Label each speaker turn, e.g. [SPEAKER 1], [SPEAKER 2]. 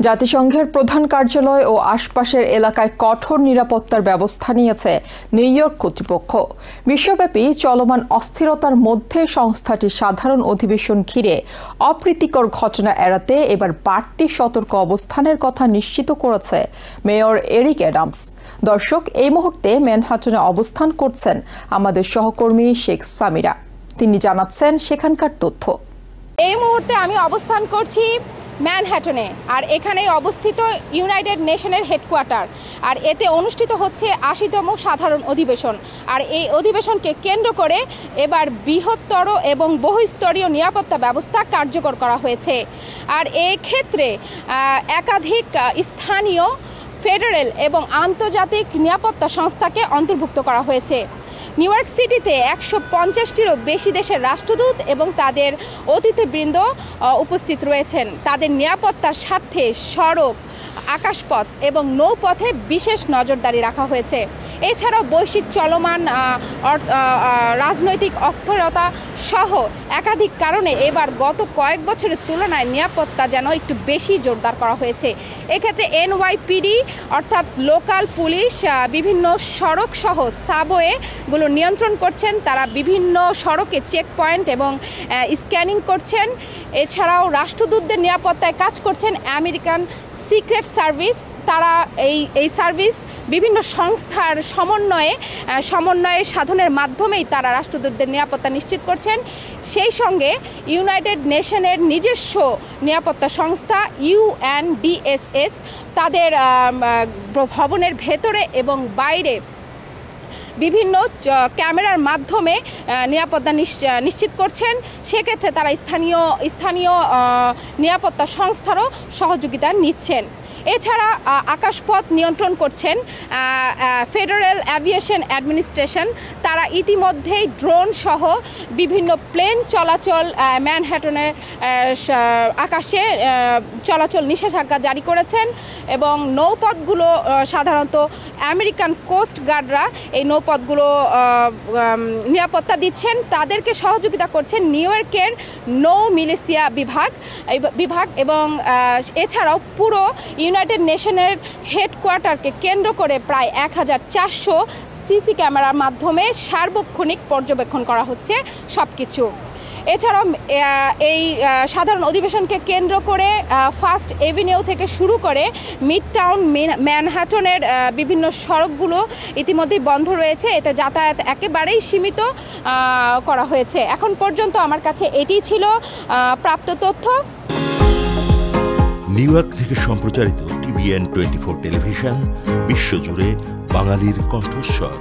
[SPEAKER 1] জাতিসংঘের প্রধান কার্যালয় ও আশপাশের এলাকায় কঠোর নিরাপত্তার ব্যবস্থা নিয়েছে নিউ ইয়র্ক কর্তৃপক্ষ। বিশ্বব্যাপী চলমান অস্থিরতার মধ্যে সংস্থাটির সাধারণ অধিবেশন ঘিরে অপ্রীতিকর ঘটনা এড়াতে এবার বাড়তি সতর্ক অবস্থানের কথা নিশ্চিত করেছে মেয়র এরিক অ্যাডামস। দর্শক, এই মুহূর্তে ম্যানহাটনে অবস্থান করছেন আমাদের সহকর্মী শেখ সামিরা। তিনি জানাচ্ছেন সেখানকার তথ্য।
[SPEAKER 2] এই মুহূর্তে আমি অবস্থান করছি ম্যানহাটনে, আর এখানেই অবস্থিত ইউনাইটেড নেশনের হেডকোয়ার্টার। আর এতে অনুষ্ঠিত হচ্ছে ৮০তম সাধারণ অধিবেশন। আর এই অধিবেশনকে কেন্দ্র করে এবার বৃহত্তর এবং বহুস্তরীয় নিরাপত্তা ব্যবস্থা কার্যকর করা হয়েছে। আর এই ক্ষেত্রে একাধিক স্থানীয়, ফেডারেল এবং আন্তর্জাতিক নিরাপত্তা সংস্থাকে অন্তর্ভুক্ত করা হয়েছে। নিউ ইয়র্ক সিটিতে ১৫০টিরও বেশি দেশের রাষ্ট্রদূত এবং তাদের অতিথিবৃন্দ উপস্থিত রয়েছেন। তাদের নিরাপত্তার স্বার্থে সড়ক, আকাশপথ এবং নৌপথে বিশেষ নজরদারি রাখা হয়েছে। এছাড়াও বৈশ্বিক চলমান রাজনৈতিক অস্থিরতা সহ একাধিক কারণে এবার গত কয়েক বছরের তুলনায় নিরাপত্তা যেন একটু বেশি জোরদার করা হয়েছে। এক্ষেত্রে NYPD অর্থাৎ লোকাল পুলিশ বিভিন্ন সড়ক সহ সাবওয়েগুলো নিয়ন্ত্রণ করছেন। তারা বিভিন্ন সড়কে চেক পয়েন্ট এবং স্ক্যানিং করছেন। এছাড়াও রাষ্ট্রদূতদের নিরাপত্তায় কাজ করছেন আমেরিকান সিক্রেট সার্ভিস। তারা এই সার্ভিস বিভিন্ন সংস্থার সমন্বয়ে সাধনের মাধ্যমেই তারা রাষ্ট্রদূতদের নিরাপত্তা নিশ্চিত করছেন। সেই সঙ্গে ইউনাইটেড নেশনের নিজস্ব নিরাপত্তা সংস্থা UNDSS তাদের ভবনের ভেতরে এবং বাইরে বিভিন্ন ক্যামেরার মাধ্যমে নিরাপত্তা নিশ্চিত করছেন। সেক্ষেত্রে তারা স্থানীয় নিরাপত্তা সংস্থারও সহযোগিতা নিচ্ছেন। এছাড়া আকাশপথ নিয়ন্ত্রণ করছেন ফেডারেল অ্যাভিয়েশন অ্যাডমিনিস্ট্রেশন। তারা ইতিমধ্যেই ড্রোন সহ বিভিন্ন প্লেন চলাচল ম্যানহাটনের আকাশে চলাচল নিষেধাজ্ঞা জারি করেছেন এবং নৌপথগুলো সাধারণত আমেরিকান কোস্ট গার্ডরা এই নৌপথগুলো নিরাপত্তা দিচ্ছেন। তাদেরকে সহযোগিতা করছেন নিউ ইয়র্কের নৌ মিলিশিয়া বিভাগ এবং এছাড়াও পুরো ইউনাইটেড নেশনের হেডকোয়ার্টারকে কেন্দ্র করে প্রায় ১৪০০ সিসি ক্যামেরার মাধ্যমে সার্বক্ষণিক পর্যবেক্ষণ করা হচ্ছে সবকিছু। এছাড়াও এই সাধারণ অধিবেশনকে কেন্দ্র করে ফার্স্ট এভিনিউ থেকে শুরু করে মিড টাউন ম্যানহাটনের বিভিন্ন সড়কগুলো ইতিমধ্যেই বন্ধ রয়েছে। এতে যাতায়াত একেবারেই সীমিত করা হয়েছে। এখন পর্যন্ত আমার কাছে এটি ছিল প্রাপ্ত তথ্য।
[SPEAKER 3] নিউ ইয়র্ক থেকে সম্প্রচারিত TVN 24 টেলিভিশন বিশ্বজুড়ে বাঙালির কণ্ঠস্বর।